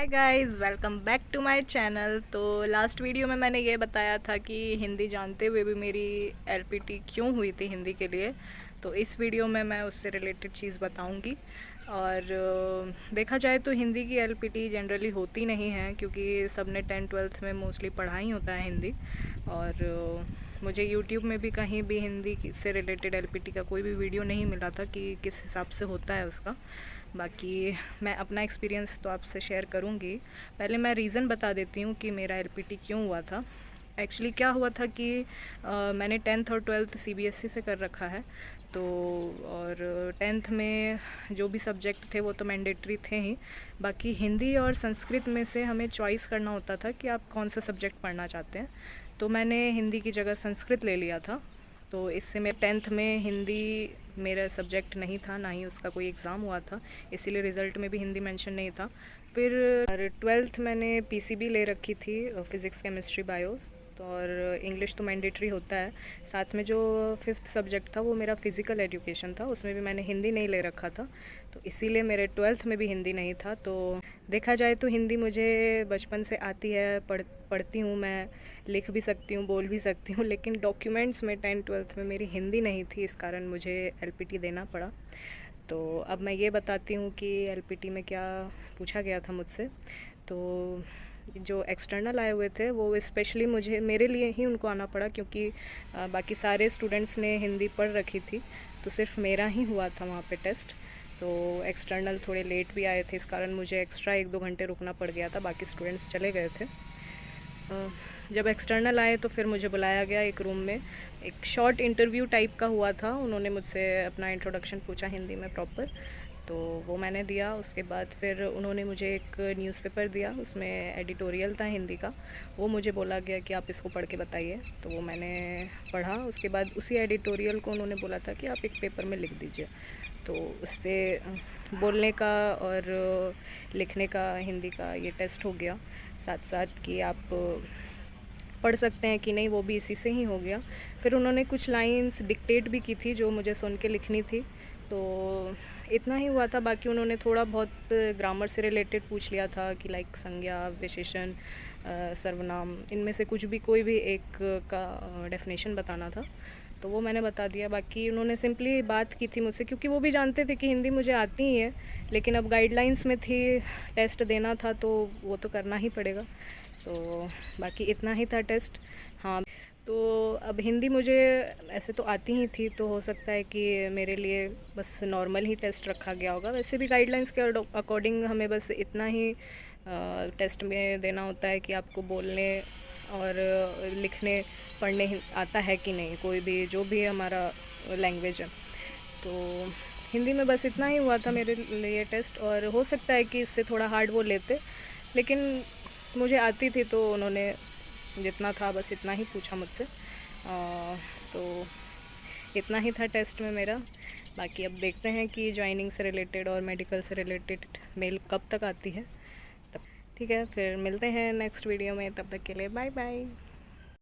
Hi guys, welcome back to my channel. तो last video में मैंने ये बताया था कि हिंदी जानते हुए भी मेरी एलपीटी क्यों हुई थी हिंदी के लिए। तो इस वीडियो में मैं उससे रिलेटेड चीज़ बताऊंगी। और देखा जाए तो हिंदी की एलपीटी जनरली होती नहीं है, क्योंकि सबने 10th-12th में मोस्टली पढ़ा ही होता है हिंदी। और मुझे यूट्यूब में भी कहीं भी हिंदी से रिलेटेड एलपीटी का कोई भी वीडियो नहीं मिला था कि किस हिसाब से होता है उसका। बाकी मैं अपना एक्सपीरियंस तो आपसे शेयर करूँगी। पहले मैं रीज़न बता देती हूँ कि मेरा एलपीटी क्यों हुआ था। एक्चुअली क्या हुआ था कि मैंने 10th और 12th सीबीएसई से कर रखा है। तो और 10th में जो भी सब्जेक्ट थे वो तो मैंडेटरी थे ही। बाकी हिंदी और संस्कृत में से हमें चॉइस करना होता था कि आप कौन सा सब्जेक्ट पढ़ना चाहते हैं। तो मैंने हिंदी की जगह संस्कृत ले लिया था। तो इससे मैं 10th में हिंदी मेरा सब्जेक्ट नहीं था, ना ही उसका कोई एग्ज़ाम हुआ था, इसीलिए रिज़ल्ट में भी हिंदी मेंशन नहीं था। फिर 12th मैंने पीसीबी ले रखी थी, फ़िज़िक्स केमिस्ट्री बायोस। तो और इंग्लिश तो मैंडेटरी होता है। साथ में जो 5th सब्जेक्ट था वो मेरा फ़िज़िकल एजुकेशन था, उसमें भी मैंने हिंदी नहीं ले रखा था। तो इसीलिए मेरे 12th में भी हिंदी नहीं था। तो देखा जाए तो हिंदी मुझे बचपन से आती है, पढ़ती हूँ मैं, लिख भी सकती हूँ, बोल भी सकती हूँ। लेकिन डॉक्यूमेंट्स में 10th-12th में मेरी हिंदी नहीं थी, इस कारण मुझे एलपीटी देना पड़ा। तो अब मैं ये बताती हूँ कि एलपीटी में क्या पूछा गया था मुझसे। तो जो एक्सटर्नल आए हुए थे वो स्पेशली मुझे मेरे लिए ही उनको आना पड़ा, क्योंकि बाकी सारे स्टूडेंट्स ने हिंदी पढ़ रखी थी। तो सिर्फ मेरा ही हुआ था वहाँ पे टेस्ट। तो एक्सटर्नल थोड़े लेट भी आए थे, इस कारण मुझे एक्स्ट्रा 1-2 घंटे रुकना पड़ गया था, बाकी स्टूडेंट्स चले गए थे। जब एक्सटर्नल आए तो फिर मुझे बुलाया गया एक रूम में। एक शॉर्ट इंटरव्यू टाइप का हुआ था। उन्होंने मुझसे अपना इंट्रोडक्शन पूछा हिंदी में प्रॉपर, तो वो मैंने दिया। उसके बाद फिर उन्होंने मुझे एक न्यूज़पेपर दिया, उसमें एडिटोरियल था हिंदी का। वो मुझे बोला गया कि आप इसको पढ़ के बताइए। तो वो मैंने पढ़ा। उसके बाद उसी एडिटोरियल को उन्होंने बोला था कि आप एक पेपर में लिख दीजिए। तो उससे बोलने का और लिखने का हिंदी का ये टेस्ट हो गया। साथ साथ कि आप पढ़ सकते हैं कि नहीं, वो भी इसी से ही हो गया। फिर उन्होंने कुछ लाइंस डिक्टेट भी की थी जो मुझे सुन के लिखनी थी। तो इतना ही हुआ था। बाकी उन्होंने थोड़ा बहुत ग्रामर से रिलेटेड पूछ लिया था कि लाइक संज्ञा, विशेषण, सर्वनाम, इनमें से कुछ भी कोई भी एक का डेफिनेशन बताना था। तो वो मैंने बता दिया। बाकी उन्होंने सिंपली बात की थी मुझसे, क्योंकि वो भी जानते थे कि हिंदी मुझे आती ही है, लेकिन अब गाइडलाइंस में थी, टेस्ट देना था तो वो तो करना ही पड़ेगा। तो बाकी इतना ही था टेस्ट। हाँ, तो अब हिंदी मुझे ऐसे तो आती ही थी, तो हो सकता है कि मेरे लिए बस नॉर्मल ही टेस्ट रखा गया होगा। वैसे भी गाइडलाइंस के अकॉर्डिंग हमें बस इतना ही टेस्ट में देना होता है कि आपको बोलने और लिखने पढ़ने आता है कि नहीं, कोई भी जो भी हमारा लैंग्वेज है। तो हिंदी में बस इतना ही हुआ था मेरे लिए टेस्ट। और हो सकता है कि इससे थोड़ा हार्ड वो लेते, लेकिन मुझे आती थी तो उन्होंने जितना था बस इतना ही पूछा मुझसे। तो इतना ही था टेस्ट में मेरा। बाकी अब देखते हैं कि जॉइनिंग से रिलेटेड और मेडिकल से रिलेटेड मेल कब तक आती है। तब ठीक है, फिर मिलते हैं नेक्स्ट वीडियो में। तब तक के लिए बाय बाय।